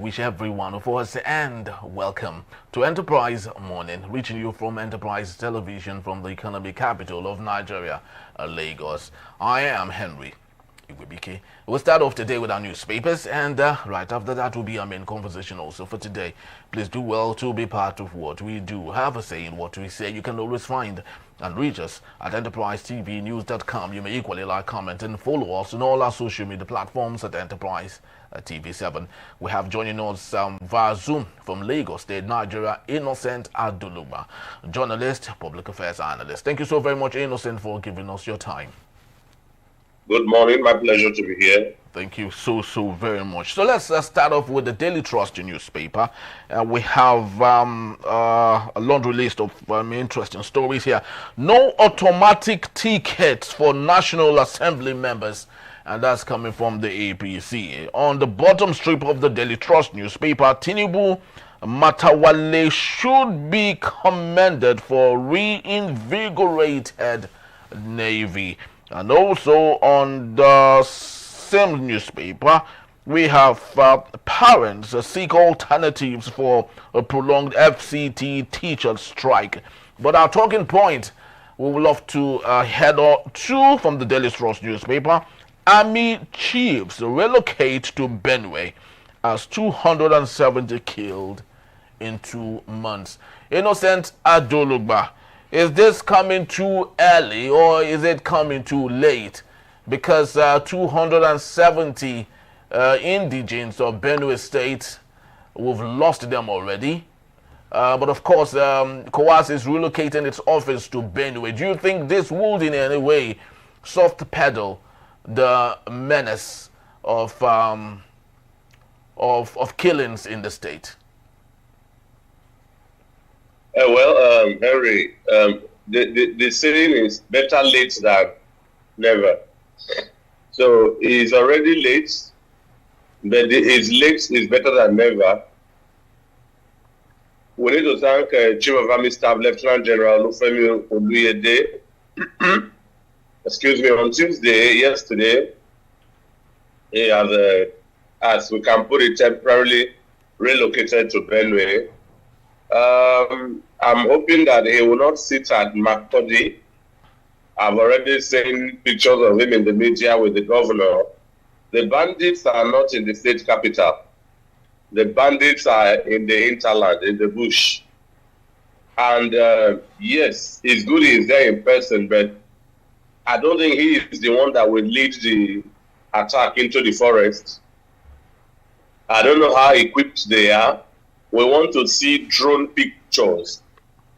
wish every one of us, and welcome to Enterprise Morning, reaching you from Enterprise Television from the economic capital of Nigeria, Lagos. I am Henry. We'll start off today with our newspapers, and right after that will be our main conversation also for today. Please do well to be part of what we do. Have a say in what we say. You can always find and reach us at enterprisetvnews.com. You may equally like, comment, and follow us on all our social media platforms at Enterprise TV7. We have joining us via Zoom from Lagos State, Nigeria, Innocent Abdul, journalist, public affairs analyst. Thank you so very much, Innocent, for giving us your time. Good morning. My pleasure to be here. Thank you so very much. So let's start off with the Daily Trust newspaper. We have a laundry list of interesting stories here. No automatic tickets for National Assembly members, and that's coming from the APC. On the bottom strip of the Daily Trust newspaper, Tinubu Matawale should be commended for reinvigorated Navy. And also on the same newspaper, we have parents seek alternatives for a prolonged FCT teacher strike. But our talking point we would love to head on to from the Daily Trust newspaper. Army chiefs relocate to Benue as 270 killed in 2 months. Innocent Adoluba, is this coming too early or is it coming too late? Because 270 indigents of Benue State, we've lost them already. But of course, COAS is relocating its office to Benue. Do you think this would in any way soft pedal the menace of killings in the state? Henry, the saying is better late than never. So it's already late, but it's late is better than never. We need to thank Chief of Army Staff Lieutenant General Lufemi Oluyede. Excuse me, on Tuesday, yesterday, he has, as we can put it, temporarily relocated to Benue. I'm hoping that he will not sit at Makodi. I've already seen pictures of him in the media with the governor. The bandits are not in the state capital. The bandits are in the hinterland, in the bush. And yes, it's good he's there in person, but I don't think he is the one that will lead the attack into the forest. I don't know how equipped they are. We want to see drone pictures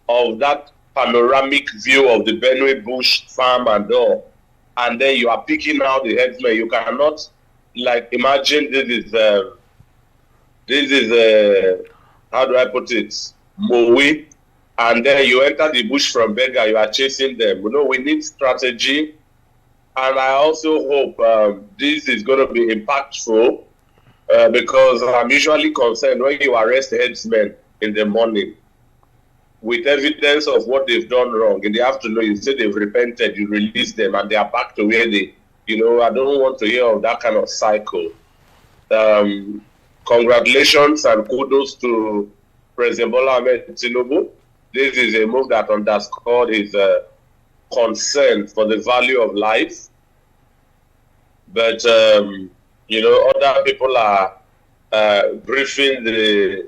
of that panoramic view of the Benue bush farm and all. And then you are picking out the headsmen. You cannot, like, imagine this is how do I put it, Mowe. And then you enter the bush from Bega, you are chasing them. You know, we need strategy. And I also hope this is going to be impactful. Because I'm usually concerned when you arrest headsmen in the morning with evidence of what they've done wrong. In the afternoon, you say they've repented, you release them, and they are back to where they, I don't want to hear of that kind of cycle. Congratulations and kudos to President Bola Ahmed Tinubu. This is a move that underscored his concern for the value of life. But other people are briefing the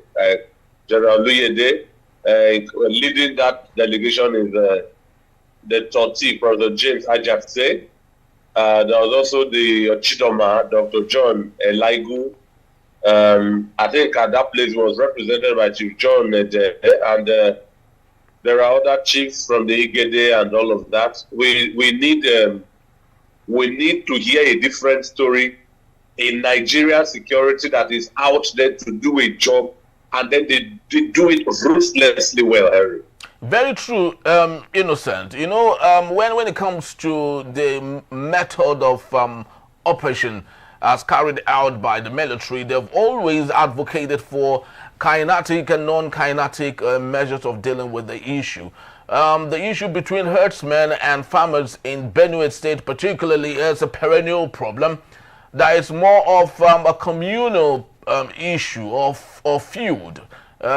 General Luyede. Leading that delegation is the Toti, Brother James Ajafse. There was also the Chidoma, Dr. John Elaigu. I think at that place was represented by Chief John and there are other chiefs from the Igede and all of that. We need to hear a different story in Nigeria security that is out there to do a job, and then they do it ruthlessly well, Harry. Very true, Innocent. When it comes to the method of operation as carried out by the military, they've always advocated for kinetic and non-kinetic measures of dealing with the issue. The issue between herdsmen and farmers in Benue State particularly is a perennial problem. That is more of a communal issue of feud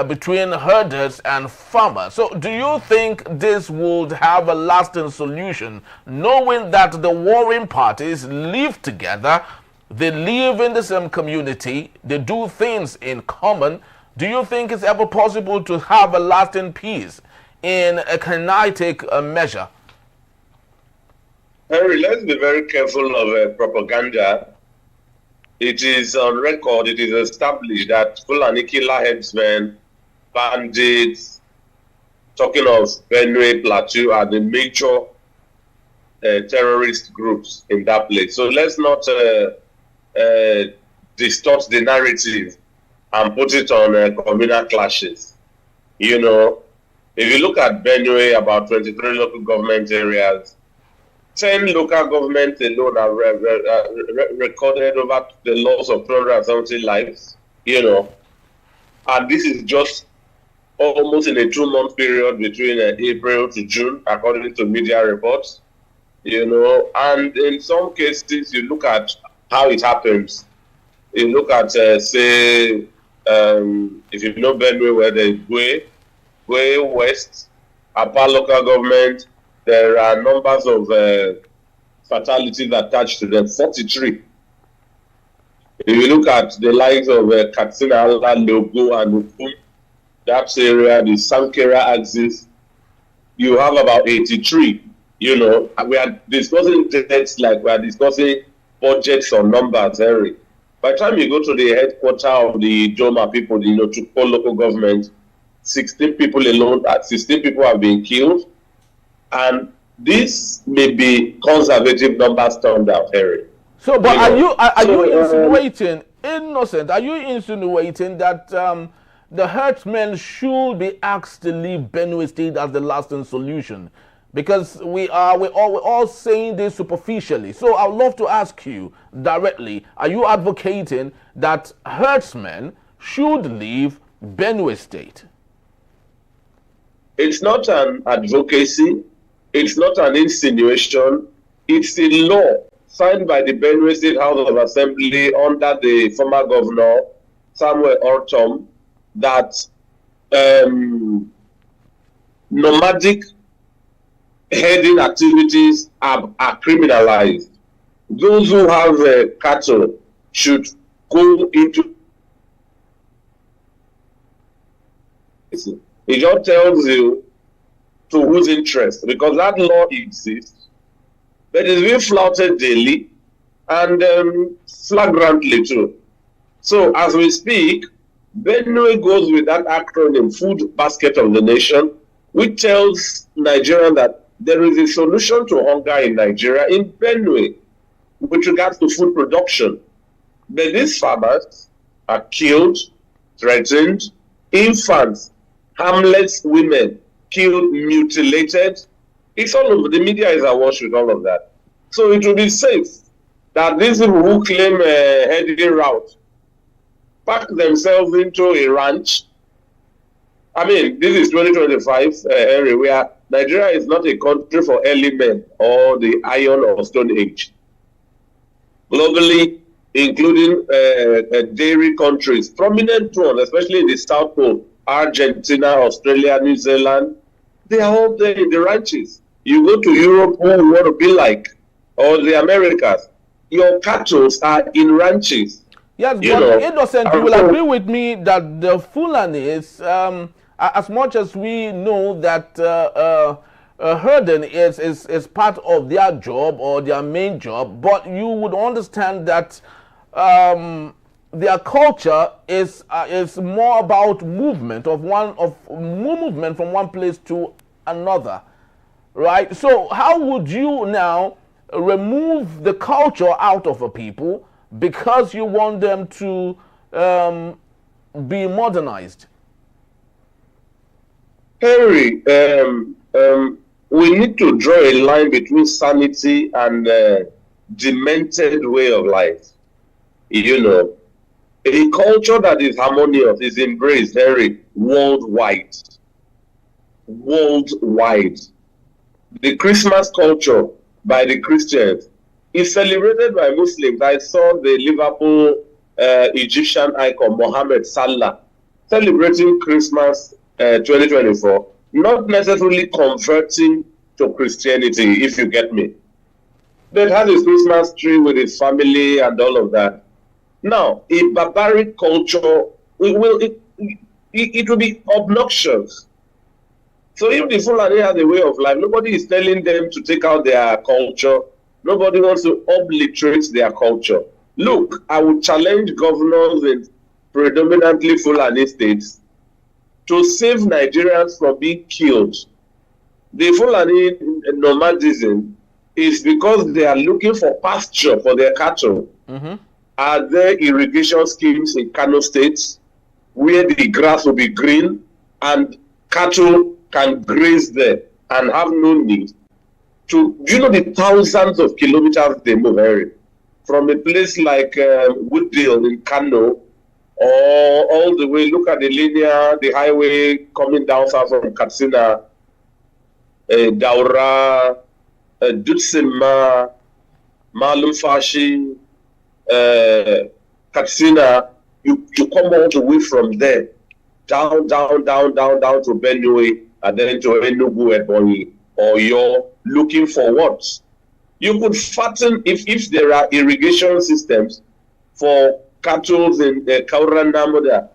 between herders and farmers. So do you think this would have a lasting solution, knowing that the warring parties live together, they live in the same community, they do things in common? Do you think it's ever possible to have a lasting peace in a kinetic measure? Henry, let's be very careful of propaganda. It is on record, it is established that Fulani killer headsmen, bandits, talking of Benue Plateau, are the major terrorist groups in that place. So let's not distort the narrative and put it on communal clashes. You know, if you look at Benue, about 23 local government areas, 10 local governments alone have recorded over the loss of 270 lives, you know. And this is just almost in a 2-month period between April to June, according to media reports, you know. And in some cases, you look at how it happens. You look at, say, if you know Benue, where there's Gwe West, Apa local government, there are numbers of fatalities attached to them, 43. If you look at the likes of Katsina, Logo, and Ufum, that area, the Sankera axis, you have about 83. You know, we are discussing deaths like we are discussing budgets or numbers, Harry. By the time you go to the headquarters of the Joma people, you know, to call local government, 16 people alone, 16 people have been killed. And this may be conservative numbers turned out, Harry. So, but are you insinuating, Innocent, are you insinuating that the herdsmen should be asked to leave Benue State as the lasting solution? Because we're all saying this superficially. So I would love to ask you directly, are you advocating that herdsmen should leave Benue State? It's not an advocacy. It's not an insinuation. It's a law signed by the Benue State House of Assembly under the former governor, Samuel Ortom, that nomadic herding activities are criminalized. Those who have cattle should go into. It just tells you to whose interest, because that law exists, but it's being flouted daily and flagrantly too. So as we speak, Benue goes with that acronym, Food Basket of the Nation, which tells Nigerians that there is a solution to hunger in Nigeria, in Benue, with regards to food production. But these farmers are killed, threatened, infants, harmless women, killed, mutilated. It's all over. The media is awash with all of that. So it will be safe that these people who claim a heading route pack themselves into a ranch. I mean, this is 2025 area where Nigeria is not a country for early men or the Iron or Stone Age. Globally, including dairy countries, prominent ones, especially in the South Pole, Argentina, Australia, New Zealand, they are all there in the ranches. You go to Europe, who you want to be like, or the Americas, your cattle are in ranches. Yes, but Innocent, you will agree with me that the Fulanis, as much as we know that herding is part of their job or their main job, but you would understand that their culture is more about movement movement from one place to another, right? So how would you now remove the culture out of a people because you want them to be modernized? Henry, we need to draw a line between sanity and demented way of life. You know, a culture that is harmonious is embraced, Henry, worldwide. Worldwide. The Christmas culture by the Christians is celebrated by Muslims. I saw the Liverpool Egyptian icon Mohammed Salah celebrating Christmas 2024, not necessarily converting to Christianity, if you get me. But has his Christmas tree with his family and all of that. Now, a barbaric culture, it will be obnoxious. So if the Fulani has a way of life, nobody is telling them to take out their culture. Nobody wants to obliterate their culture. Look, I would challenge governors in predominantly Fulani states to save Nigerians from being killed. The Fulani nomadism is because they are looking for pasture for their cattle. Mm-hmm. Are there irrigation schemes in Kano State where the grass will be green and cattle can graze there and have no need to, do you know the thousands of kilometers they move, Harry? From a place like Wooddale in Kano, or all the way, look at the linear, the highway coming down south from Katsina, Daura, Dutsima, Malumfashi, Katsina, you come all the way from there, down to Benue, and then to Enugu, Ebonyi, or you're looking for what? You could fatten, if there are irrigation systems for cattle in the Kauranamoda,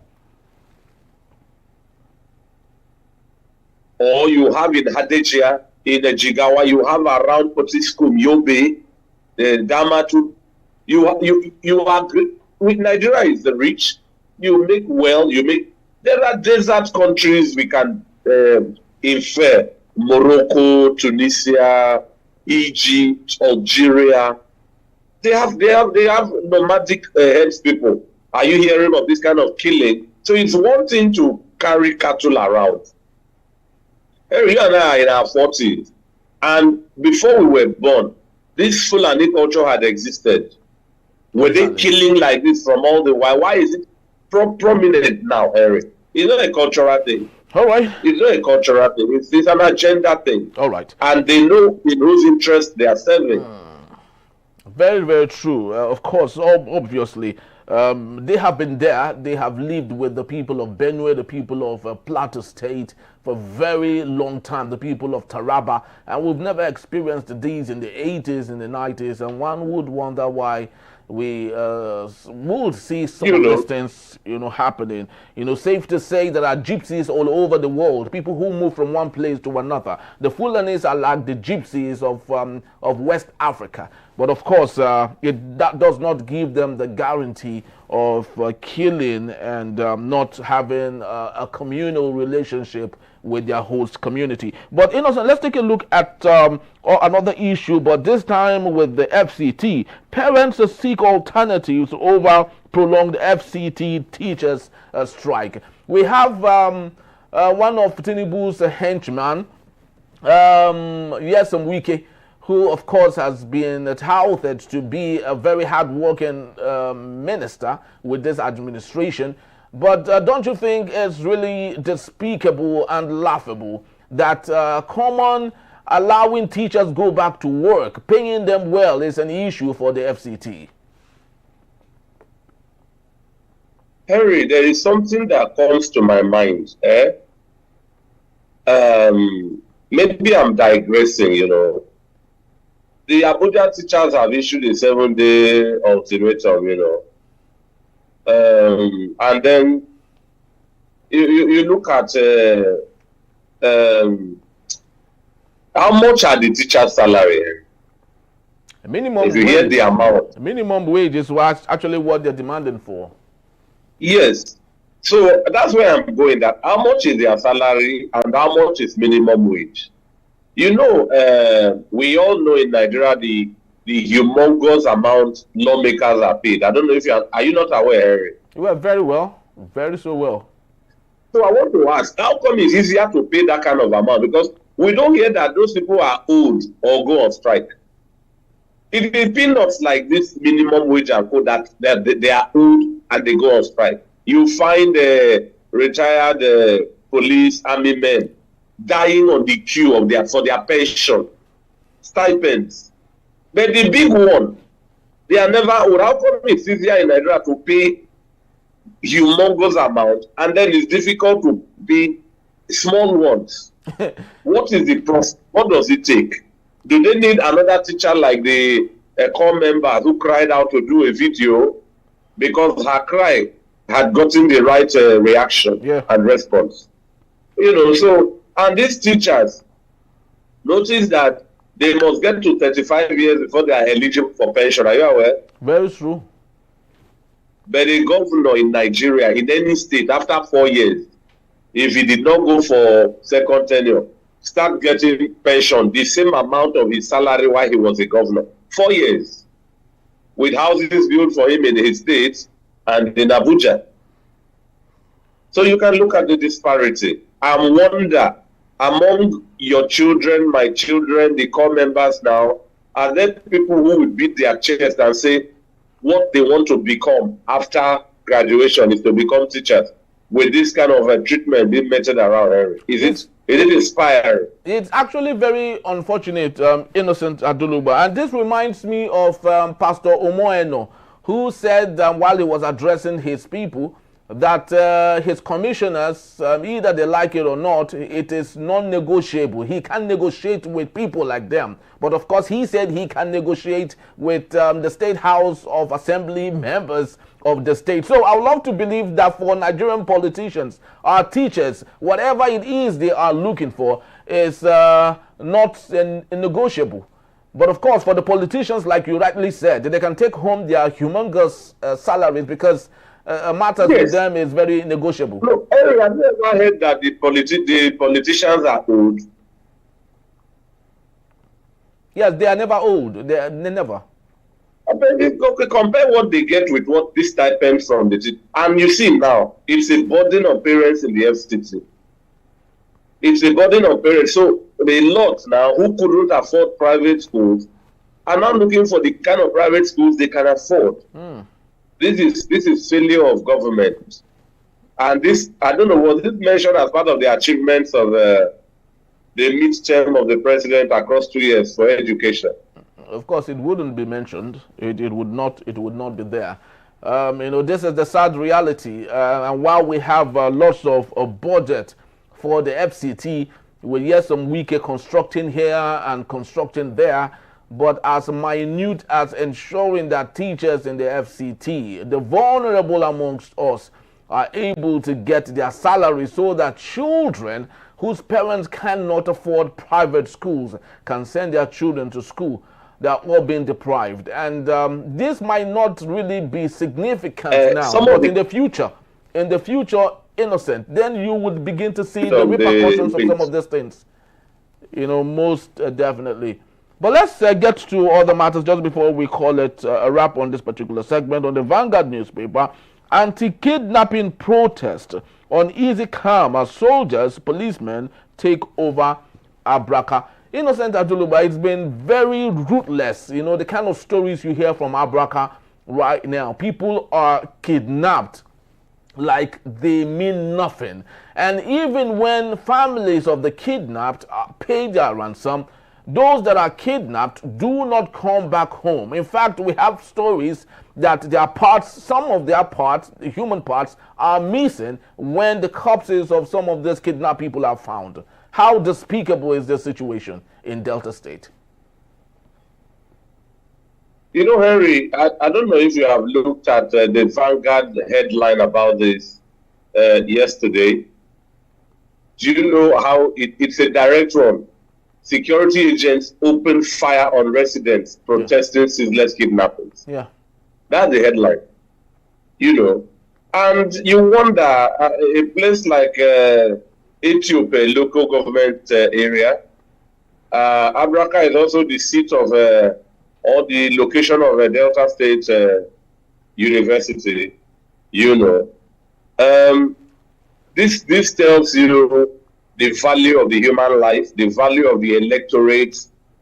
or you have in Hadejia, in the Jigawa, you have around Potiskum, Yobe, the Damatu. You are with Nigeria is the rich. You make well. There are desert countries we can infer: Morocco, Tunisia, Egypt, Algeria. They have nomadic heads people. Are you hearing of this kind of killing? So it's one thing to carry cattle around. Hey, you and I are in our 40s, and before we were born, this Fulani culture had existed. Were they killing like this from all the while? Why is it prominent now, Harry? It's not a cultural thing. All right. It's not a cultural thing. It's an agenda thing. All right. And they know in whose interest they are serving. Very, very true. Of course, obviously, they have been there. They have lived with the people of Benue, the people of Plateau State for a very long time, the people of Taraba. And we've never experienced these in the 80s, in the 90s. And one would wonder why we would see some of these things, happening. Safe to say there are gypsies all over the world, people who move from one place to another. The Fulanis are like the gypsies of West Africa. But of course, that does not give them the guarantee of killing and not having a communal relationship with their host community. But Innocent, let's take a look at another issue, but this time with the FCT. Parents seek alternatives over prolonged FCT teachers strike. We have one of Tinubu's henchmen, Yesam Wike, who of course has been touted to be a very hard-working minister with this administration. But don't you think it's really despicable and laughable that common allowing teachers go back to work, paying them well, is an issue for the FCT? Harry, there is something that comes to my mind. Maybe I'm digressing, The Abuja teachers have issued a 7-day ultimatum, and then you look at how much are the teachers' salary? Minimum if you hear the amount. Minimum wage is actually what they're demanding for. Yes. So that's where I'm going, that how much is their salary and how much is minimum wage? We all know in Nigeria the humongous amount lawmakers are paid. I don't know if are you not aware, Harry? Well, very well. Very so well. So I want to ask, how come it's easier to pay that kind of amount? Because we don't hear that those people are old or go on strike. It is peanuts like this minimum wage and code that they are old and they go on strike. You find retired police, army men dying on the queue for their pension, stipends. But the big one, They are never old. How come it's easier in Nigeria to pay humongous amount and then it's difficult to pay small ones? What is the process? What does it take? Do they need another teacher like the core member who cried out to do a video because her cry had gotten the right reaction and response? You know, so, and these teachers, notice that they must get to 35 years before they are eligible for pension. Are you aware? Very true. But a governor in Nigeria, in any state, after 4 years, if he did not go for second tenure, start getting pension, the same amount of his salary while he was a governor. 4 years. With houses built for him in his state and in Abuja. So you can look at the disparity. I wonder, among your children, my children, the core members now, are there people who will beat their chest and say what they want to become after graduation is to become teachers with this kind of treatment being meted around, Henry? Is it inspiring? It's actually very unfortunate, innocent Luba. And this reminds me of Pastor Omoeno, who said while he was addressing his people that his commissioners, either they like it or not, it is non-negotiable. He can't negotiate with people like them. But of course, he said he can negotiate with the State House of Assembly members of the state. So I would love to believe that for Nigerian politicians, our teachers, whatever it is they are looking for is not negotiable. But of course, for the politicians, like you rightly said, they can take home their humongous salaries because matters with them is very negotiable. Look, Eric, I've never heard that the politicians are old. Yes, they are never old. They never. Compare what they get with what this stipends from the and you see now, it's a burden on parents in the FCT. It's a burden on parents. So a lot now who couldn't afford private schools are now looking for the kind of private schools they can afford. This is failure of government. And this, I don't know, was this mentioned as part of the achievements of the midterm of the president across 2 years for education? Of course, it wouldn't be mentioned. It would not be there. You know, this is the sad reality. And while we have lots of budget for the FCT, we hear some weaker constructing here and constructing there. But as minute as ensuring that teachers in the FCT, the vulnerable amongst us, are able to get their salary so that children whose parents cannot afford private schools can send their children to school, they are all being deprived. And this might not really be significant now, but in the future, innocent, then you would begin to see the repercussions of some of these things. You know, most definitely. But let's get to other matters just before we call it a wrap on this particular segment. On the Vanguard newspaper, anti-kidnapping protest on easy calm as soldiers, policemen take over Abraka. Innocent Aduluba, it's been very ruthless. You know, the kind of stories you hear from Abraka right now. People are kidnapped like they mean nothing. And even when families of the kidnapped pay their ransom, those that are kidnapped do not come back home. In fact, we have stories that their parts, some of their parts, the human parts, are missing when the corpses of some of these kidnapped people are found. How despicable is this situation in Delta State? You know, Henry, I don't know if you have looked at the Vanguard headline about this yesterday. Do you know how it's a direct one? Security agents open fire on residents protesting ceaseless kidnappings. Yeah. That's the headline. You know, and you wonder, a place like Ethiopia, local government area, Abraka is also the seat of, or the location of a Delta State University, you know. This tells you the value of the human life, the value of the electorate,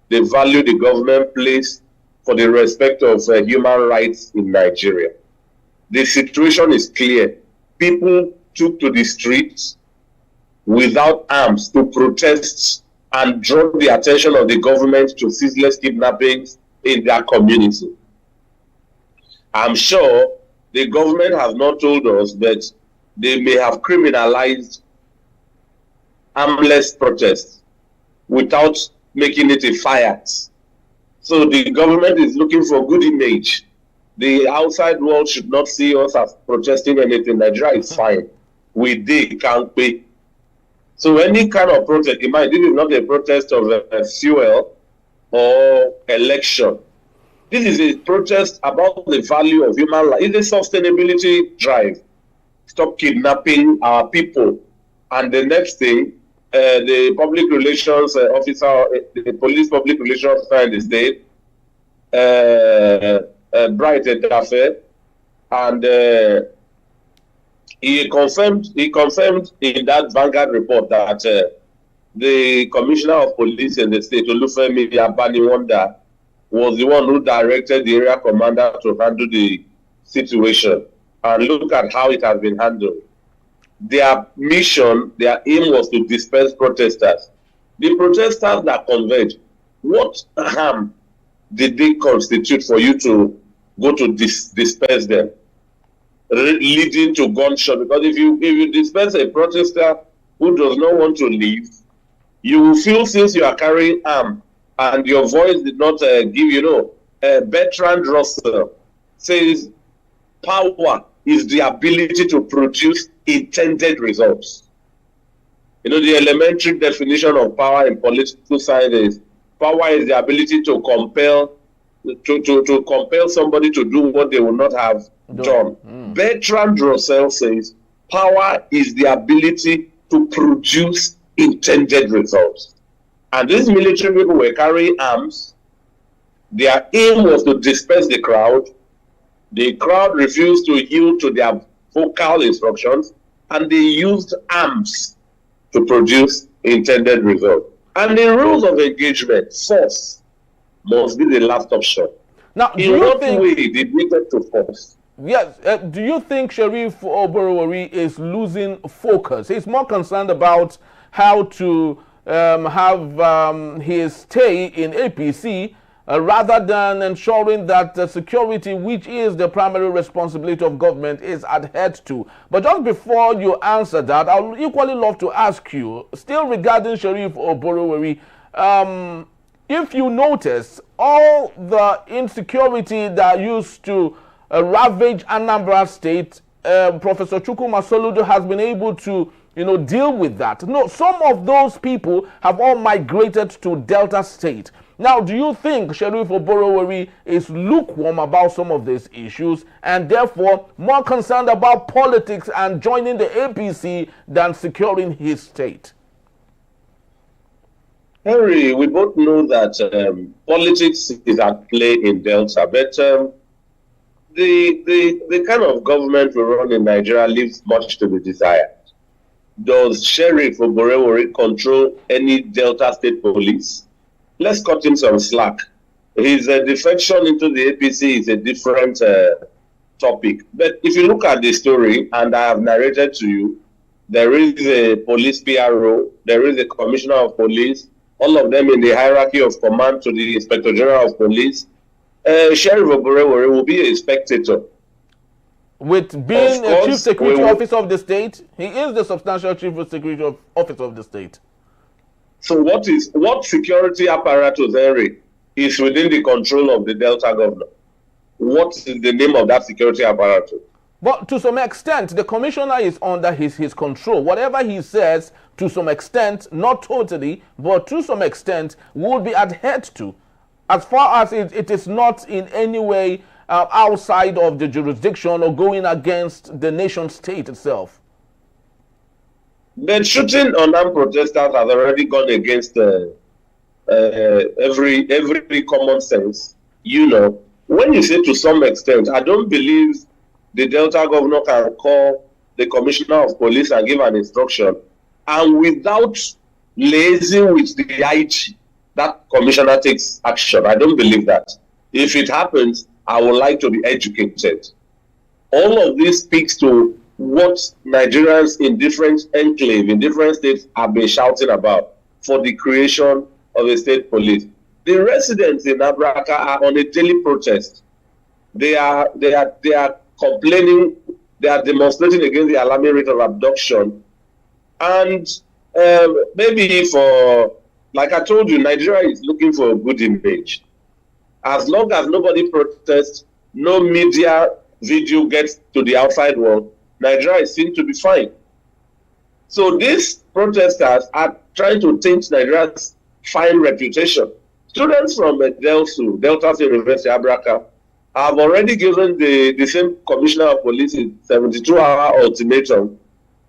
the value the government places for the respect of human rights in Nigeria. The situation is clear. People took to the streets without arms to protest and draw the attention of the government to ceaseless kidnappings in their community. I'm sure the government has not told us, but they may have criminalized armless protests without making it a fight. So the government is looking for good image. The outside world should not see us as protesting anything. Nigeria is fine. We can't pay. So any kind of protest, in mind, this is not a protest of fuel or election. This is a protest about the value of human life. It's a sustainability drive. Stop kidnapping our people. And the next thing, the public relations officer, the police public relations officer in the state, Bright Dafe, and he confirmed in that Vanguard report that the commissioner of police in the state, Olufemi Abaniwanda, was the one who directed the area commander to handle the situation. And look at how it has been handled. Their mission, their aim was to disperse protesters. The protesters that converged, what harm did they constitute for you to go to disperse them, leading to gunshot? Because if you disperse a protester who does not want to leave, you will feel, since you are carrying arm and your voice did not give, Bertrand Russell says power is the ability to produce intended results. The elementary definition of power in political science is power is the ability to compel somebody to do what they would not have done. Bertrand Russell says power is the ability to produce intended results. And these military people were carrying arms. Their aim was to disperse the crowd. The crowd refused to yield to their vocal instructions, and they used arms to produce intended results. And the rules of engagement, force must be the last option. Now, in what way did we get to force? Yes. Do you think Sheriff Oborowori is losing focus? He's more concerned about how to have his stay in APC rather than ensuring that the security, which is the primary responsibility of government, is adhered to. But just before you answer that, I would equally love to ask you, still regarding Sheriff Oborowori, if you notice, all the insecurity that used to ravage Anambra State, Professor Chukwuma Soludo has been able to deal with that. No, some of those people have all migrated to Delta State. Now, do you think Sheriff Oborowori is lukewarm about some of these issues and therefore more concerned about politics and joining the APC than securing his state? Henry, we both know that politics is at play in Delta, but the kind of government we run in Nigeria leaves much to be desired. Does Sheriff Oborowori control any Delta State police? Let's cut him some slack. His defection into the APC is a different topic. But if you look at the story, and I have narrated to you, there is a police PRO, there is a commissioner of police, all of them in the hierarchy of command to the Inspector General of Police. Sheriff Oborowori will be a spectator. With being a chief security officer of the state, he is the substantial chief security officer of the state. So what security apparatus, Henry, is within the control of the Delta governor? What is the name of that security apparatus? But to some extent, the commissioner is under his control. Whatever he says, to some extent, not totally, but to some extent, will be adhered to. As far as it is not in any way outside of the jurisdiction or going against the nation state itself. But shooting on armed protesters has already gone against every common sense. When you say to some extent, I don't believe the Delta governor can call the commissioner of police and give an instruction, and without liaising with the IG, that commissioner takes action. I don't believe that. If it happens, I would like to be educated. All of this speaks to what Nigerians in different enclaves, in different states, have been shouting about for the creation of a state police. The residents in Abraka are on a daily protest. They are complaining, they are demonstrating against the alarming rate of abduction. And maybe for, like I told you, Nigeria is looking for a good image. As long as nobody protests, no media video gets to the outside world, Nigeria is seen to be fine. So these protesters are trying to taint Nigeria's fine reputation. Students from Delta State University, Abraka, have already given the same commissioner of police a 72-hour ultimatum.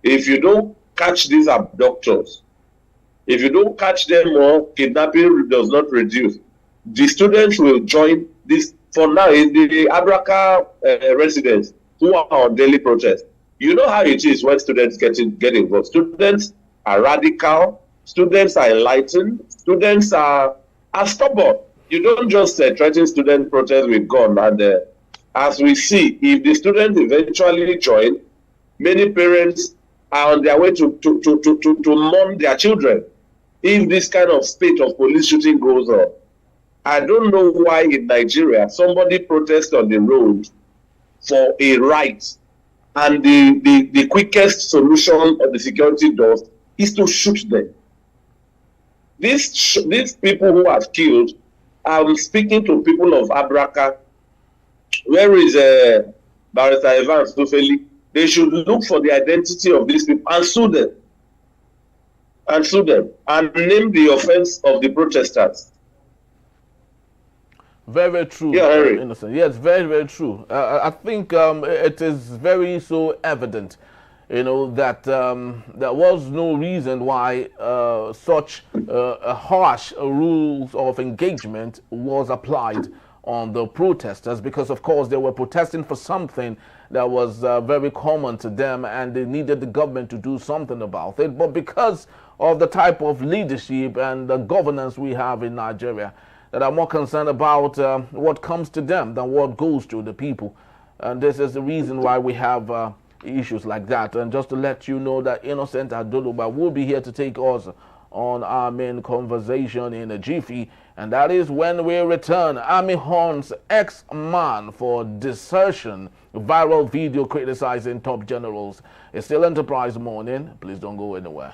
If you don't catch these abductors, if you don't catch them more, kidnapping does not reduce. The students will join this. For now, in the Abraka residents who are on daily protest, you know how it is when students get involved. Students are radical, students are enlightened, students are stubborn. You don't just threaten student protest with gun. And as we see, if the students eventually join, many parents are on their way to mourn their children if this kind of spate of police shooting goes on. I don't know why in Nigeria somebody protests on the road for a right, and the quickest solution of the security does is to shoot them. These people who have killed, I'm speaking to people of Abraka. Where is Barrister Evans Tufeli? They should look for the identity of these people and sue them. And name the offense of the protesters. Very, very true. Yeah, Harry. Innocent. Yes, very, very true. I think it is very so evident, that there was no reason why such harsh rules of engagement was applied on the protesters, because of course they were protesting for something that was very common to them, and they needed the government to do something about it. But because of the type of leadership and the governance we have in Nigeria, that are more concerned about what comes to them than what goes to the people. And this is the reason why we have issues like that. And just to let you know that Innocent Luba will be here to take us on our main conversation in a jiffy, and that is when we return. Army Horn's Exman for Desertion, viral video criticizing top generals. It's still Enterprise Morning. Please don't go anywhere.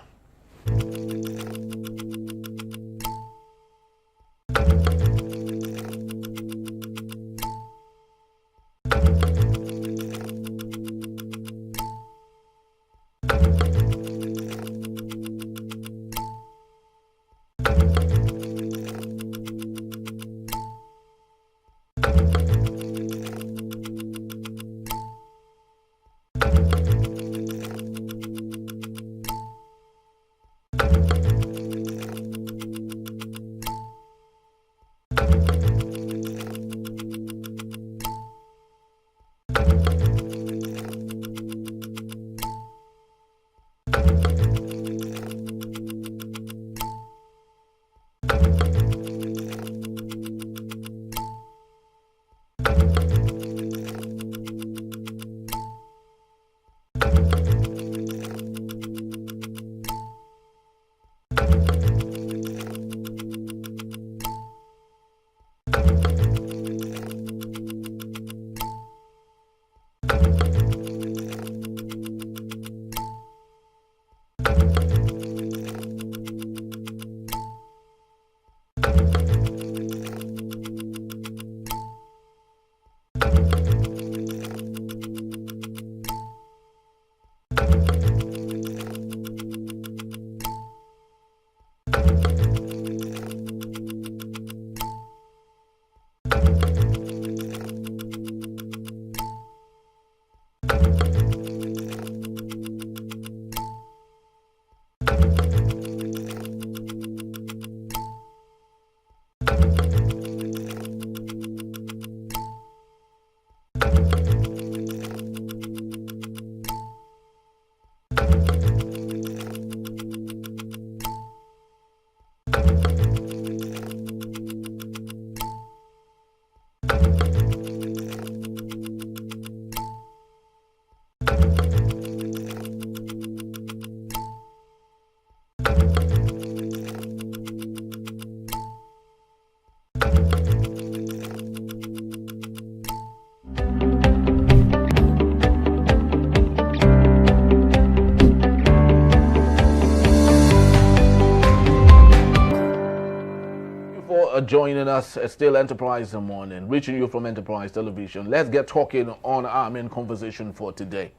for joining us. It's still Enterprise in the Morning, reaching you from Enterprise Television. Let's get talking on our main conversation for today.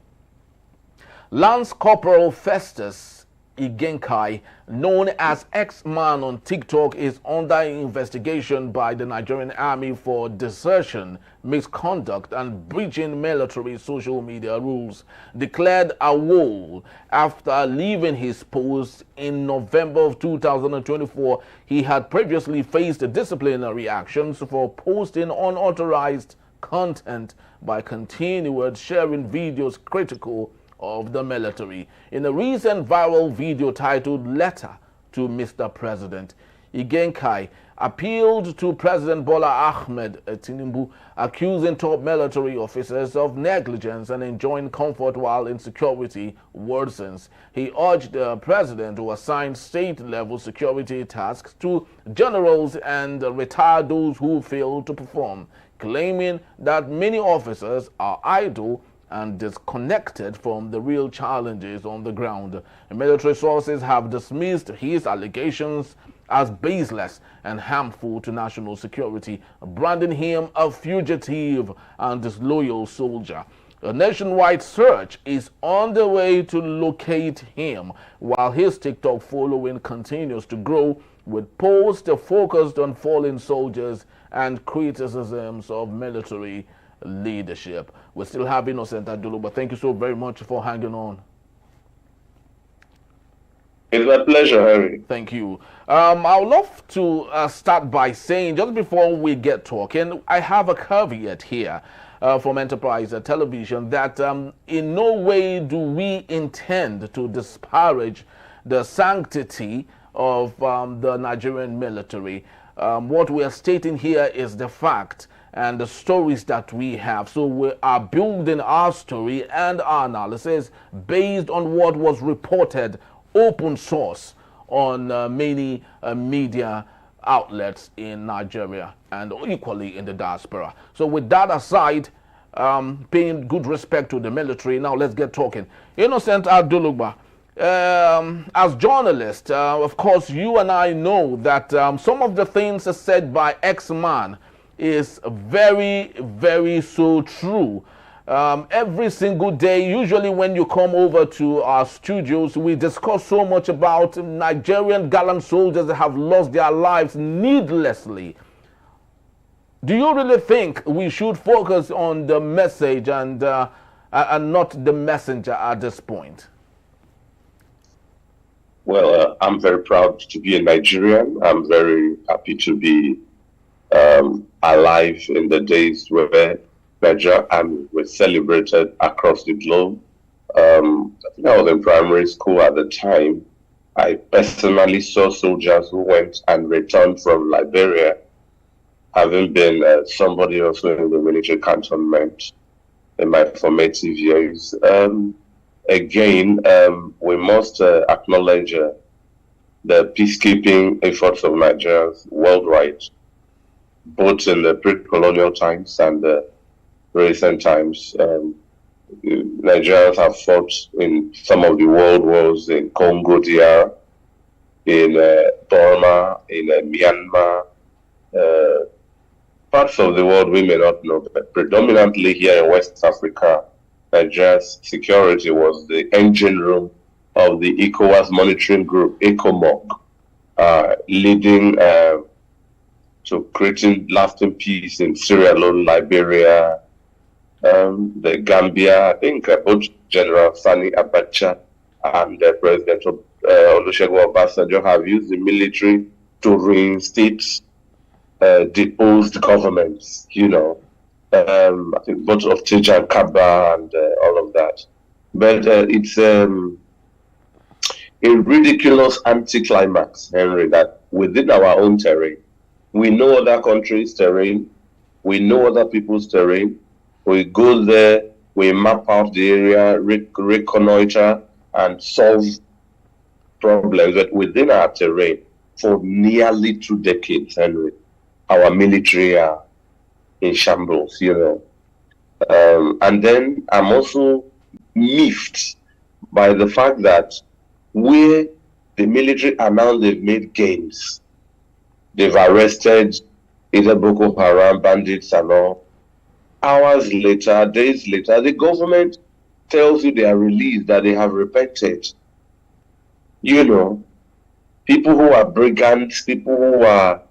Lance Corporal Festus Igenkai, known as Exman on TikTok, is under investigation by the Nigerian Army for desertion, misconduct, and breaching military social media rules. Declared a wall after leaving his post in November of 2024, he had previously faced disciplinary actions for posting unauthorized content by continued sharing videos critical of the military. In a recent viral video titled Letter to Mr. President, Igenkai appealed to President Bola Ahmed Tinubu, accusing top military officers of negligence and enjoying comfort while insecurity worsens. He urged the president to assign state-level security tasks to generals and retire those who fail to perform, claiming that many officers are idle and disconnected from the real challenges on the ground. Military sources have dismissed his allegations as baseless and harmful to national security, branding him a fugitive and disloyal soldier. A nationwide search is on the way to locate him, while his TikTok following continues to grow, with posts focused on fallen soldiers and criticisms of military leadership. We still have Innocent Abdul, but thank you so very much for hanging on. It's my pleasure, Harry. Thank you. I would love to start by saying, just before we get talking, I have a caveat here from Enterprise Television that in no way do we intend to disparage the sanctity of the Nigerian military. What we are stating here is the fact and the stories that we have. So we are building our story and our analysis based on what was reported open source on many media outlets in Nigeria and equally in the diaspora. So with that aside, paying good respect to the military, now let's get talking. Innocent Abdul, as journalists, of course, you and I know that some of the things said by Exman is very, very so true. Every single day, usually when you come over to our studios, we discuss so much about Nigerian gallant soldiers that have lost their lives needlessly. Do you really think we should focus on the message and not the messenger at this point? Well, I'm very proud to be a Nigerian. I'm very happy to be alive in the days where Nigeria Army was celebrated across the globe. I think I was in primary school at the time. I personally saw soldiers who went and returned from Liberia, having been somebody also in the military cantonment in my formative years. Again, we must acknowledge the peacekeeping efforts of Nigerians worldwide, both in the pre-colonial times and the recent times. Nigerians have fought in some of the world wars in Congo DR, in Burma, in Myanmar, parts of the world we may not know, but predominantly here in West Africa, Nigeria's security was the engine room of the ECOWAS monitoring group, ECOMOG, leading to creating lasting peace in Sierra Leone, Liberia, the Gambia. I think both General Sani Abacha and President Olusegun Obasanjo have used the military to reinstate deposed governments, you know. I think both of Tija and Kaba and all of that. But it's a ridiculous anticlimax, Henry, that within our own terrain, we know other countries' terrain, we know other people's terrain, we go there, we map out the area, reconnoiter, and solve problems. But within our terrain, for nearly 2 decades, Henry, our military are in shambles, you know. And then I'm also miffed by the fact that where the military are now, they've made gains They've arrested either Boko Haram bandits and all. Hours later, days later, the government tells you they are released, that they have repented. You know, people who are brigands, people who are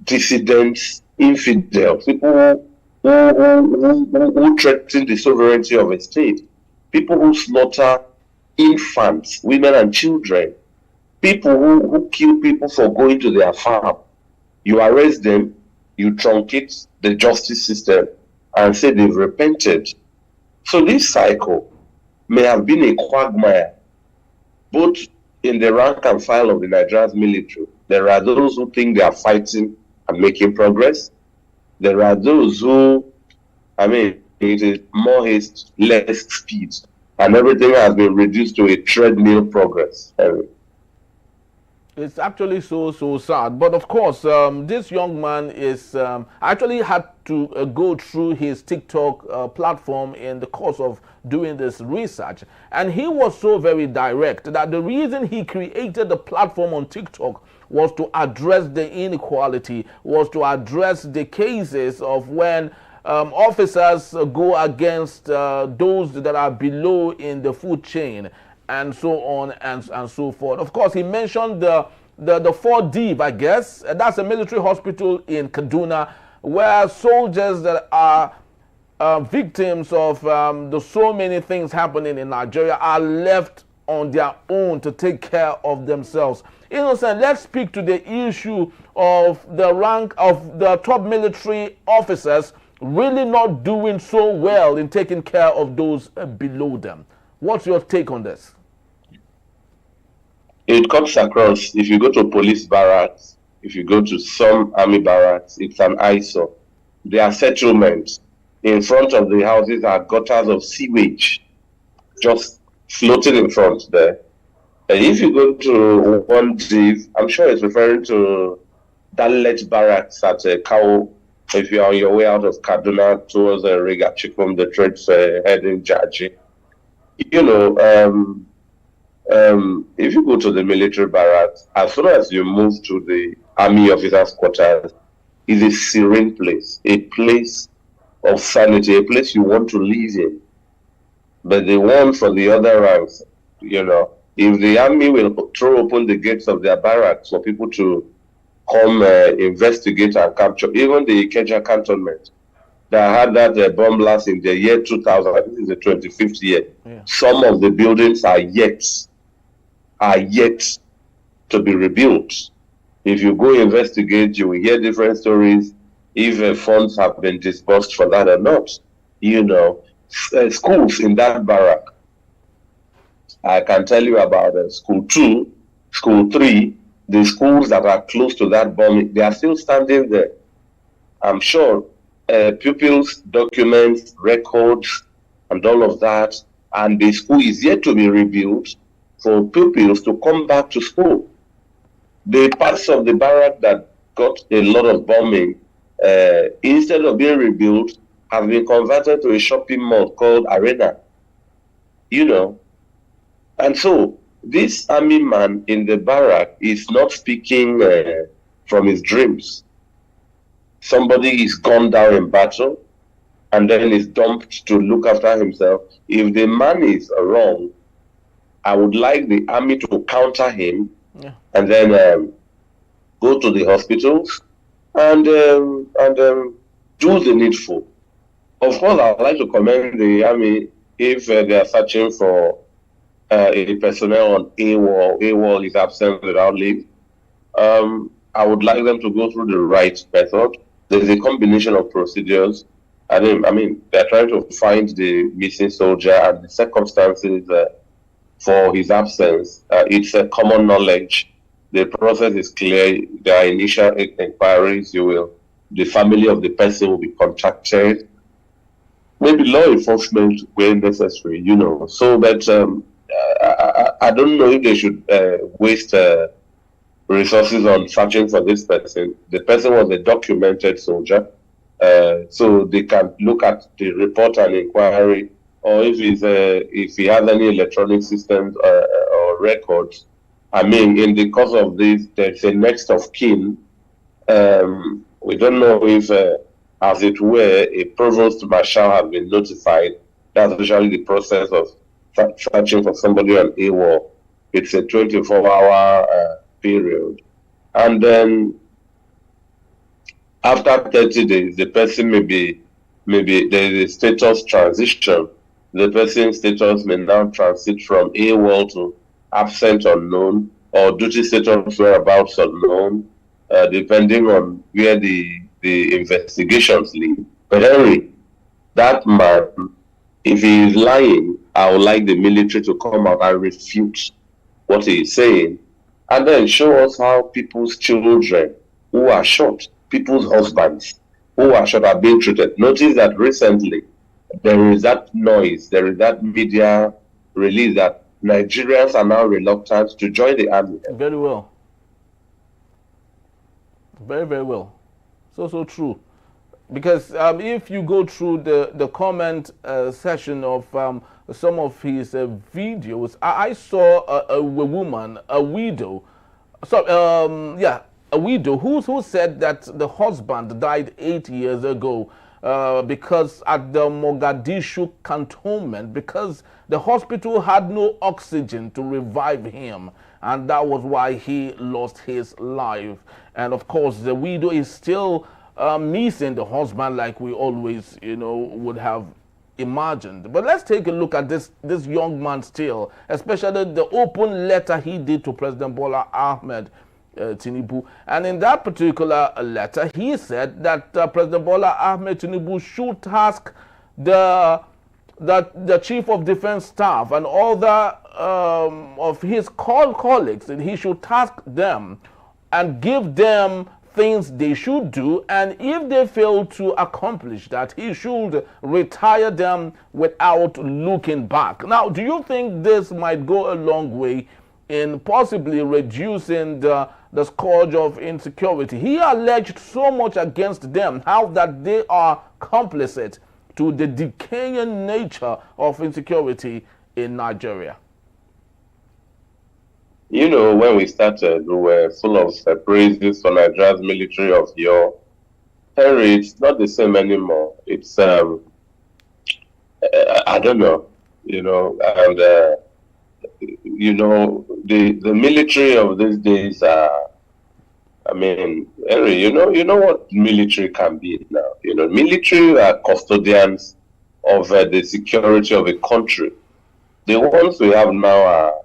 dissidents, infidels, people who threaten the sovereignty of a state, people who slaughter infants, women and children, people who kill people for going to their farm. You arrest them, you truncate the justice system and say they've repented. So this cycle may have been a quagmire, both in the rank and file of the Nigerian military. There are those who think they are fighting and making progress. There are those who, it is more haste, less speed, and everything has been reduced to a treadmill progress. It's actually so sad. But of course, this young man is actually had to go through his TikTok platform in the course of doing this research. And he was so very direct that the reason he created the platform on TikTok was to address the inequality, was to address the cases of when officers go against those that are below in the food chain, and so on and so forth. Of course, he mentioned the 4 Div, I guess. That's a military hospital in Kaduna, where soldiers that are victims of the so many things happening in Nigeria are left on their own to take care of themselves. Innocent, let's speak to the issue of the rank of the top military officers really not doing so well in taking care of those below them. What's your take on this? It comes across, if you go to police barracks, if you go to some army barracks, it's an eyesore. There are settlements. In front of the houses are gutters of sewage just floating in front there. And if you go to one div, I'm sure it's referring to Gallant barracks at Kao. If you're on your way out of Kaduna towards Riga Chikum, the trade fair heading Jaji. You know, if you go to the military barracks, as soon as you move to the army officers' quarters, it's a serene place, a place of sanity, a place you want to live in. But the one for the other ranks, you know, if the army will throw open the gates of their barracks for people to come investigate and capture, even the Ikeja cantonment that had that bomb blast in the year 2000, this is the 25th year. Yeah. Some of the buildings are yet to be rebuilt. If you go investigate, you will hear different stories if funds have been disbursed for that or not. You know, schools in that barrack, I can tell you about school 2, school 3, the schools that are close to that bombing, they are still standing there. I'm sure pupils, documents, records, and all of that, and the school is yet to be rebuilt for pupils to come back to school. The parts of the barrack that got a lot of bombing, instead of being rebuilt, have been converted to a shopping mall called Arena. You know, and so this army man in the barrack is not speaking from his dreams. Somebody is gone down in battle and then is dumped to look after himself. If the man is wrong, I would like the army to counter him, yeah, and then go to the hospitals and do the needful. Of course, I would like to commend the army if they are searching for a personnel on AWOL. AWOL is absent without leave. I would like them to go through the right method. There's a combination of procedures. I mean, they're trying to find the missing soldier and the circumstances for his absence. It's a common knowledge. The process is clear. There are initial inquiries. The family of the person will be contacted. Maybe law enforcement where necessary, you know. So that I don't know if they should waste resources on searching for this person. The person was a documented soldier, so they can look at the report and inquiry, or if he has any electronic systems or records. I mean, in the course of this, there's a next of kin We don't know if, as it were, a provost marshal has been notified. That's usually the process of searching for somebody on AWOL. It's a 24-hour period. And then after 30 days, the person maybe there is a status transition. The person's status may now transit from AWOL to absent unknown or duty status whereabouts unknown, depending on where the investigations lead. But Henry, that man, if he is lying, I would like the military to come out and refute what he is saying, and then show us how people's children who are shot, people's husbands who are shot, are being treated. Notice that recently there is that noise, there is that media release that Nigerians are now reluctant to join the army. Very well. Very, very well. So true. Because if you go through the comment section of some of his videos, I saw a woman, a widow, a widow who said that the husband died 8 years ago because at the Mogadishu cantonment, because the hospital had no oxygen to revive him, and that was why he lost his life. And of course, the widow is still missing the husband, like we always, would have imagined. But let's take a look at this young man still, especially the open letter he did to President Bola Ahmed Tinubu. And in that particular letter, he said that President Bola Ahmed Tinubu should task the Chief of Defense Staff and other of his colleagues, and he should task them and give them things they should do, and if they fail to accomplish that, he should retire them without looking back. Now, do you think this might go a long way in possibly reducing the scourge of insecurity? He alleged so much against them, how that they are complicit to the decaying nature of insecurity in Nigeria. When we started, we were full of praises for Nigeria's military of yore. Henry, it's not the same anymore. It's, I don't know, and, the military of these days, Henry, you know what military can be now. Military are custodians of the security of a country. The ones we have now are,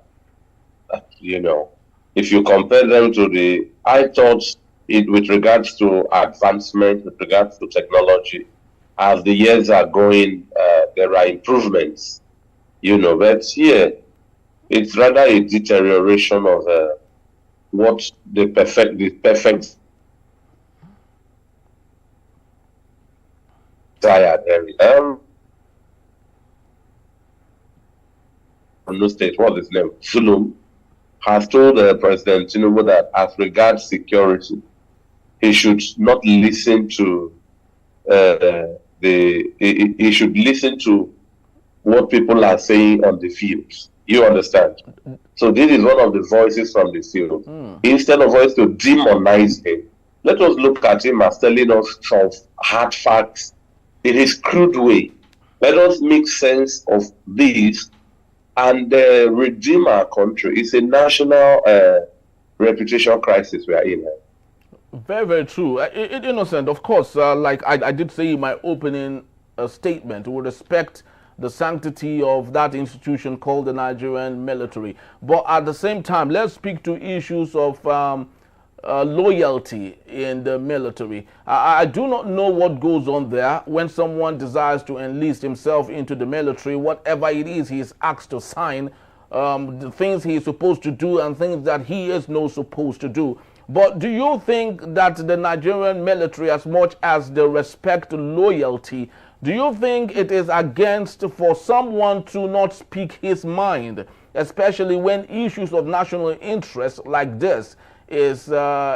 if you compare them to I thought with regards to advancement, with regards to technology, as the years are going, there are improvements, but here, it's rather a deterioration of what the perfect desired area. Kano State, what's his name? Zulum has told President Tinubu that as regards security, he should not listen to he should listen to what people are saying on the fields. You understand? So this is one of the voices from the field. Instead of us to demonize him, let us look at him as telling us some hard facts in his crude way. Let us make sense of this and redeem our country. It's a national reputation crisis we are in. Very, very true. Innocent, of course, like I did say in my opening statement, we respect the sanctity of that institution called the Nigerian military. But at the same time, let's speak to issues of loyalty in the military. I do not know what goes on there when someone desires to enlist himself into the military, whatever it is he is asked to sign, the things he is supposed to do and things that he is not supposed to do. But do you think that the Nigerian military, as much as they respect loyalty, do you think it is against for someone to not speak his mind, especially when issues of national interest like this is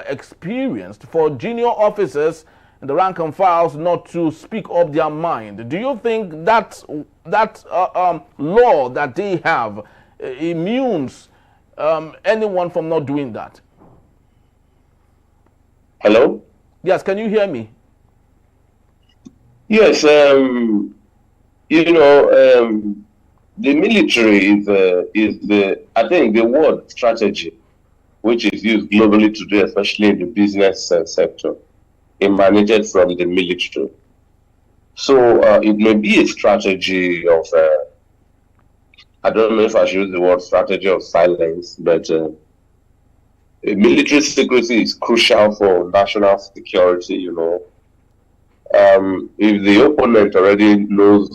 experienced, for junior officers and the rank and files not to speak up their mind? Do you think that law that they have immunes anyone from not doing that? Hello? Yes, can you hear me? Yes, the military is the, I think the word strategy, which is used globally today, especially in the business sector, emanated from the military. So it may be a strategy of, I don't know if I should use the word strategy of silence, but military secrecy is crucial for national security. If the opponent already knows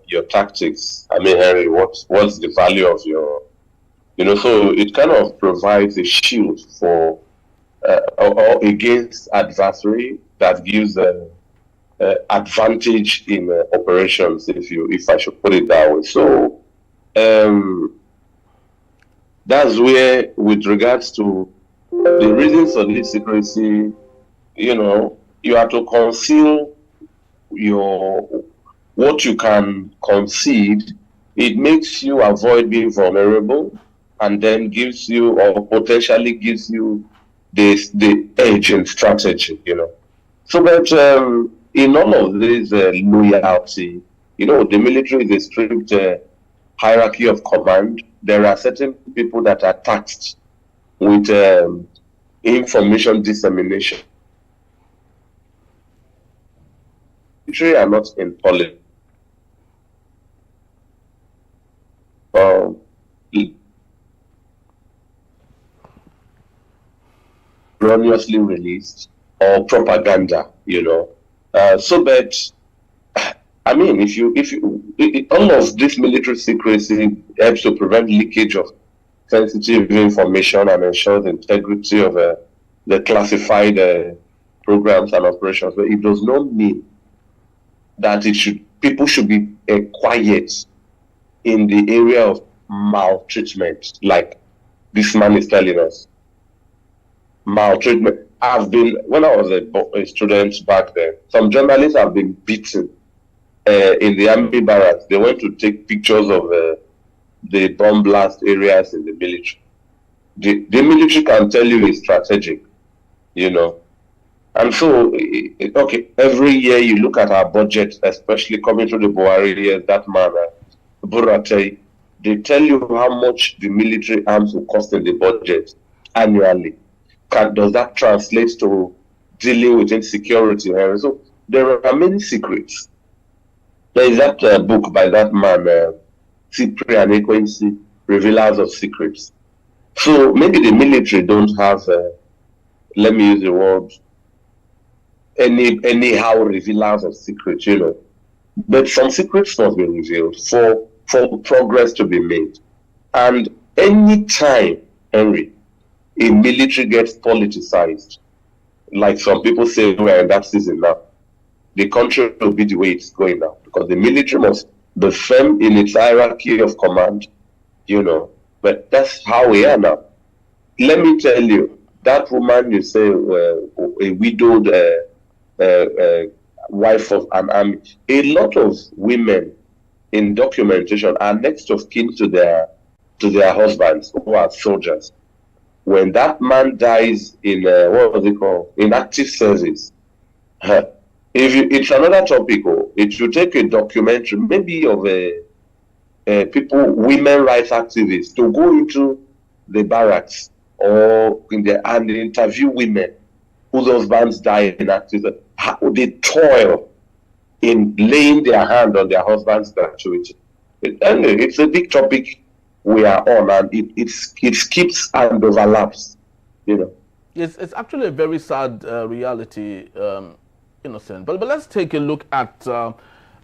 your tactics, I mean, Henry, what's the value of so it kind of provides a shield for or against adversary that gives advantage in operations, if I should put it that way. So that's where, with regards to the reasons for this secrecy, you have to conceal what you can concede. It makes you avoid being vulnerable, and then gives you, or potentially gives you, the edge in strategy. So that in all of this loyalty, the military is a strict hierarchy of command. There are certain people that are tasked with information dissemination. Military are not in politics. Erroneously released or propaganda, so that, I mean, all of this military secrecy helps to prevent leakage of sensitive information and ensure the integrity of the classified programs and operations. But it does not mean that people should be quiet in the area of maltreatment, like this man is telling us. Maltreatment. When I was a student back then, some journalists have been beaten in the army barracks. They went to take pictures of the bomb blast areas in the military. The military can tell you it's strategic, And so, okay, every year you look at our budget, especially coming through the Buhari years, that man, Burate, they tell you how much the military arms will cost in the budget annually. Does that translate to dealing with insecurity? So there are many secrets. There is that book by that man, Cyprian Equency, Revealers of Secrets. So maybe the military don't have, let me use the word, anyhow revealers of secrets, But some secrets must be revealed for progress to be made. And any time, Henry, a military gets politicized, like some people say we're in that season now, the country will be the way it's going now, because the military must be firm in its hierarchy of command, But that's how we are now. Let me tell you, that woman you say, a widowed wife of an army, a lot of women in documentation are next of kin to their husbands who are soldiers. When that man dies in in active service, it's another topic. It should take a documentary, maybe of women rights activists, to go into the barracks or and interview women whose husbands die in active service. How they toil in laying their hand on their husband's gratuity. Anyway, it's a big topic we are on, and it skips and overlaps, It's actually a very sad reality, Innocent. But let's take a look at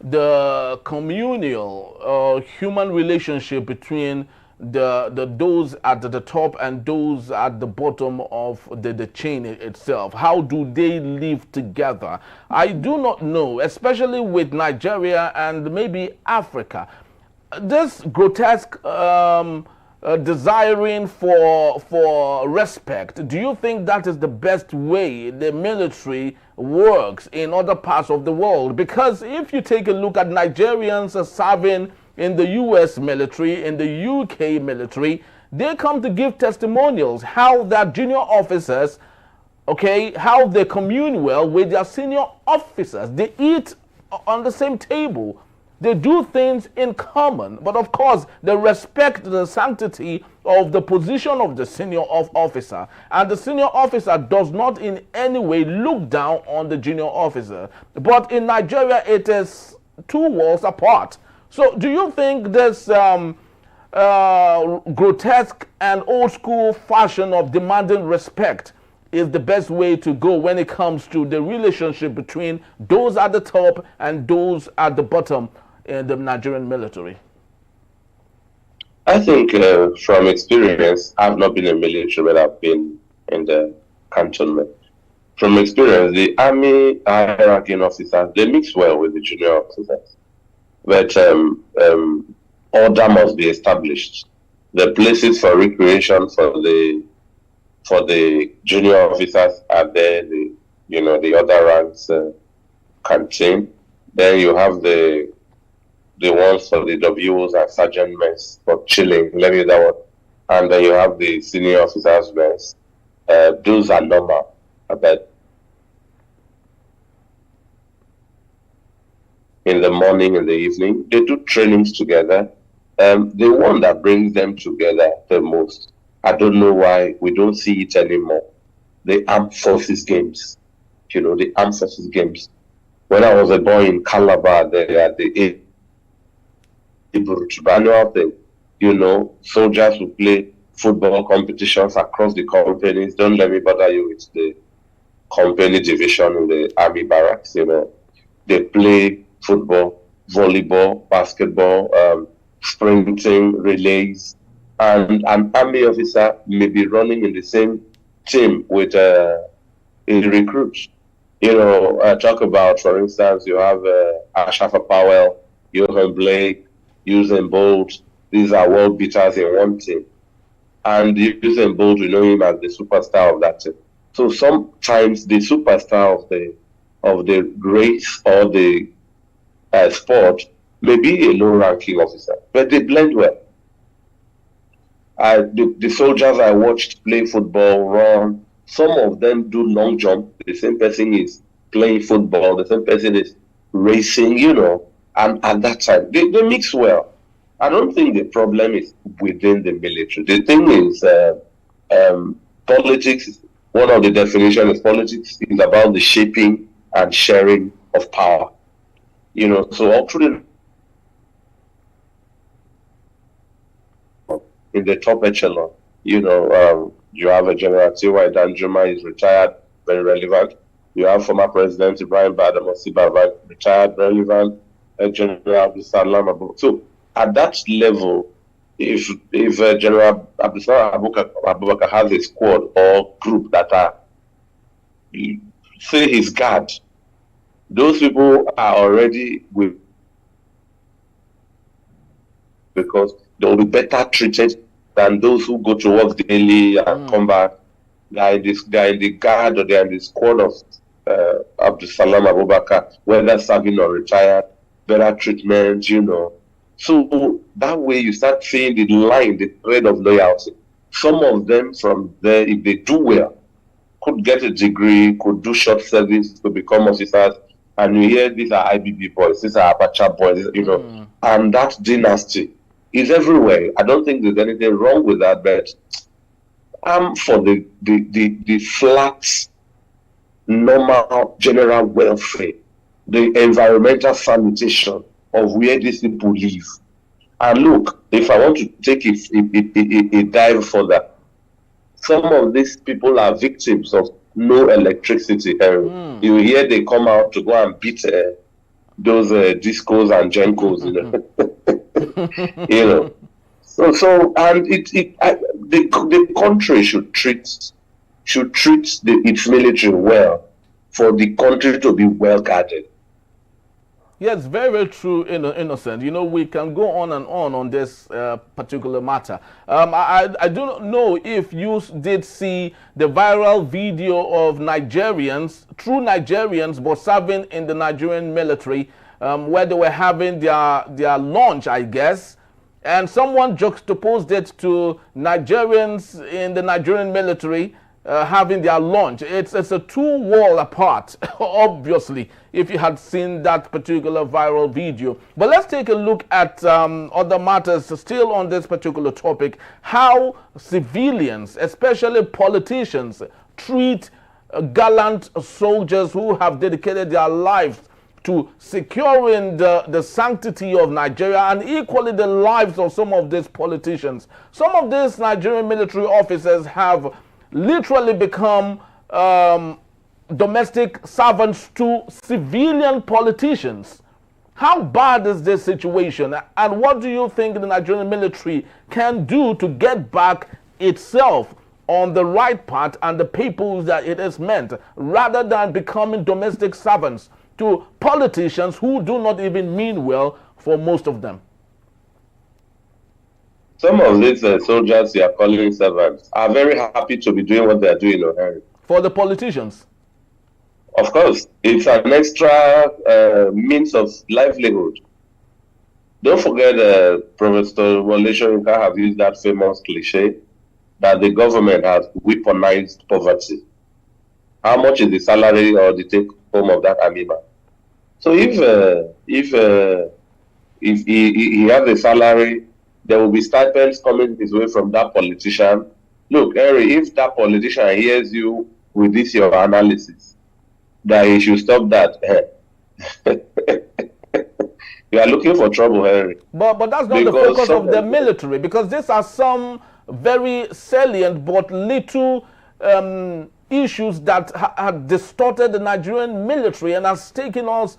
the communal human relationship between those at the top and those at the bottom of the chain itself. How do they live together? I do not know, especially with Nigeria and maybe Africa. This grotesque desiring for respect, do you think that is the best way the military works in other parts of the world? Because if you take a look at Nigerians serving in the US military, in the UK military, they come to give testimonials how their junior officers okay, how they commune well with their senior officers. They eat on the same table. They do things in common, but of course, they respect the sanctity of the position of the senior officer. And the senior officer does not in any way look down on the junior officer. But in Nigeria, it is two walls apart. So do you think this grotesque and old school fashion of demanding respect is the best way to go when it comes to the relationship between those at the top and those at the bottom in the Nigerian military? I think from experience, I've not been in military, but I've been in the cantonment. From experience, the army hierarchy officers, they mix well with the junior officers. But order must be established. The places for recreation for the junior officers are there. The other ranks canteen. Then you have the ones for the WOs and sergeant mess for chilling. Let me that one. And then you have the senior officers mess. Those are normal. But in the morning and the evening, they do trainings together. The one that brings them together the most, I don't know why we don't see it anymore. The armed forces games, the armed forces games. When I was a boy in Calabar, they had the annual thing. Soldiers who play football competitions across the companies. Don't let me bother you with the company division in the army barracks. They play football, volleyball, basketball, sprinting, relays, and an army officer may be running in the same team with a recruit. Talk about, for instance, you have Ashafa Powell, Johan Blake, Usain Bolt. These are world beaters in one team. And Usain Bolt, we know him as the superstar of that team. So sometimes the superstar of the race or the sport may be a low-ranking officer, but they blend well. The soldiers I watched play football, run, some of them do long jump. The same person is playing football, the same person is racing, and at that time, they mix well. I don't think the problem is within the military. The thing is, politics, one of the definitions of politics is about the shaping and sharing of power. So actually, in the top echelon, you have a General T.Y. Danjuma, is retired, very relevant. You have former President Ibrahim Badamasi, retired, relevant. General Abdul. So at that level, if General Abdul Abubakar has a squad or group that are, say, his guard, those people are already with, because they will be better treated than those who go to work daily and come back. They're in the guard or they're in the squad of Abdul Salam Abubakar, whether serving or retired, better treatment, So that way you start seeing the line, the thread of loyalty. Some of them from there, if they do well, could get a degree, could do short service to become officers. And you hear these are IBB boys, these are Abacha boys, and that dynasty is everywhere. I don't think there's anything wrong with that, but I'm for the flat, normal, general welfare, the environmental sanitation of where these people live. And look, if I want to take a dive further, some of these people are victims of no electricity. You hear they come out to go and beat those discos and genkos, So and the country should treat its military well, for the country to be well guarded. Yes, very, very true, Innocent. We can go on this particular matter. I do not know if you did see the viral video of Nigerians, true Nigerians, but serving in the Nigerian military, where they were having their lunch, I guess, and someone juxtaposed it to Nigerians in the Nigerian military having their lunch. It's a two-wall apart, obviously, if you had seen that particular viral video. But let's take a look at other matters still on this particular topic, how civilians, especially politicians, treat gallant soldiers who have dedicated their lives to securing the sanctity of Nigeria, and equally the lives of some of these politicians. Some of these Nigerian military officers have literally become domestic servants to civilian politicians. How bad is this situation, and what do you think the Nigerian military can do to get back itself on the right path and the people that it is meant, rather than becoming domestic servants to politicians who do not even mean well for most of them? Some of these soldiers you are calling servants are very happy to be doing what they are doing, Harry. For the politicians? Of course. It's an extra means of livelihood. Don't forget Professor Wole Soyinka have used that famous cliche that the government has weaponized poverty. How much is the salary or the take home of that army man? So if he has a salary, there will be stipends coming his way from that politician. Look, Harry, if that politician hears you with this your analysis, that he should stop that. You are looking for trouble, Harry. But that's not the focus of the military, because these are some very salient but little issues that have distorted the Nigerian military and has taken us,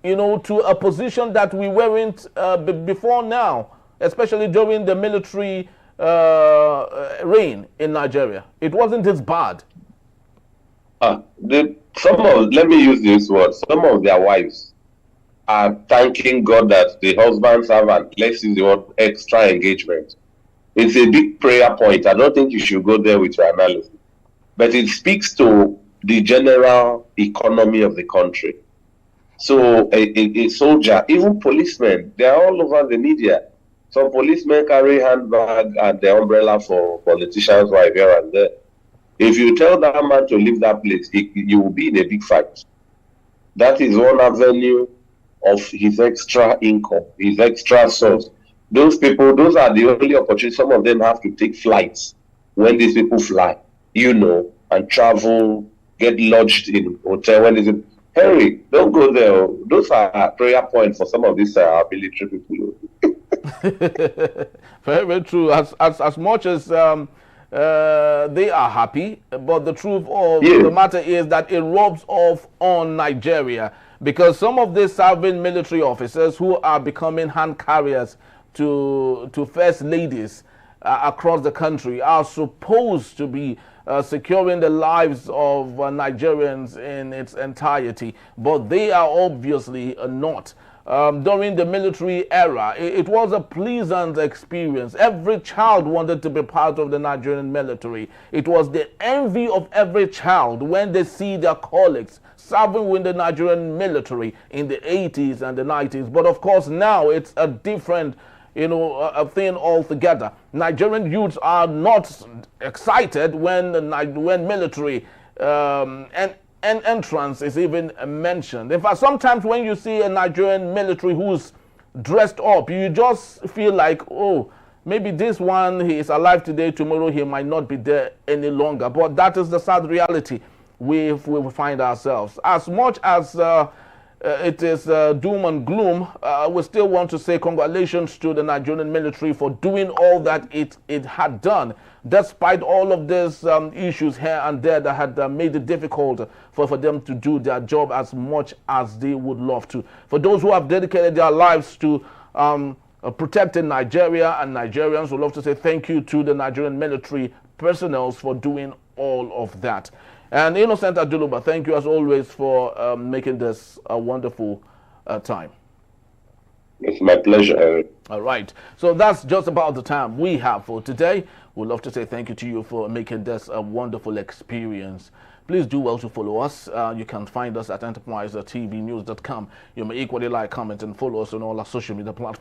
to a position that we weren't before now, especially during the military reign in Nigeria. It wasn't as bad. Let me use this word. Some of their wives are thanking God that the husbands have, and let's use the word, extra engagement. It's a big prayer point. I don't think you should go there with your analysis. But it speaks to the general economy of the country. So a soldier, even policemen, they're all over the media. Some policemen carry handbag and the umbrella for politicians right here and there. If you tell that man to leave that place, you will be in a big fight. That is one avenue of his extra income, his extra source. Those people, those are the only opportunities. Some of them have to take flights when these people fly, and travel, get lodged in hotel. Harry, don't go there. Those are prayer points for some of these military people. Very, very true. As much as they are happy, but the truth of the matter is that it rubs off on Nigeria, because some of these serving military officers who are becoming hand carriers to first ladies across the country are supposed to be securing the lives of Nigerians in its entirety, but they are obviously not. During the military era, it was a pleasant experience. Every child wanted to be part of the Nigerian military. It was the envy of every child when they see their colleagues serving with the Nigerian military in the 80s and the 90s. But of course now it's a different a thing altogether. Nigerian youths are not excited when military and entrance is even mentioned. In fact, sometimes when you see a Nigerian military who's dressed up, you just feel like, oh, maybe this one, he is alive today, tomorrow he might not be there any longer. But that is the sad reality we find ourselves. As much as it is doom and gloom, we still want to say congratulations to the Nigerian military for doing all that it had done, despite all of these issues here and there that had made it difficult for them to do their job as much as they would love to. For those who have dedicated their lives to protecting Nigeria and Nigerians, we love to say thank you to the Nigerian military personnel for doing all of that. And Innocent Abdul, thank you as always for making this a wonderful time. It's my pleasure, Eric. All right. So that's just about the time we have for today. We'd love to say thank you to you for making this a wonderful experience. Please do well to follow us. You can find us at enterprisetvnews.com. You may equally like, comment, and follow us on all our social media platforms.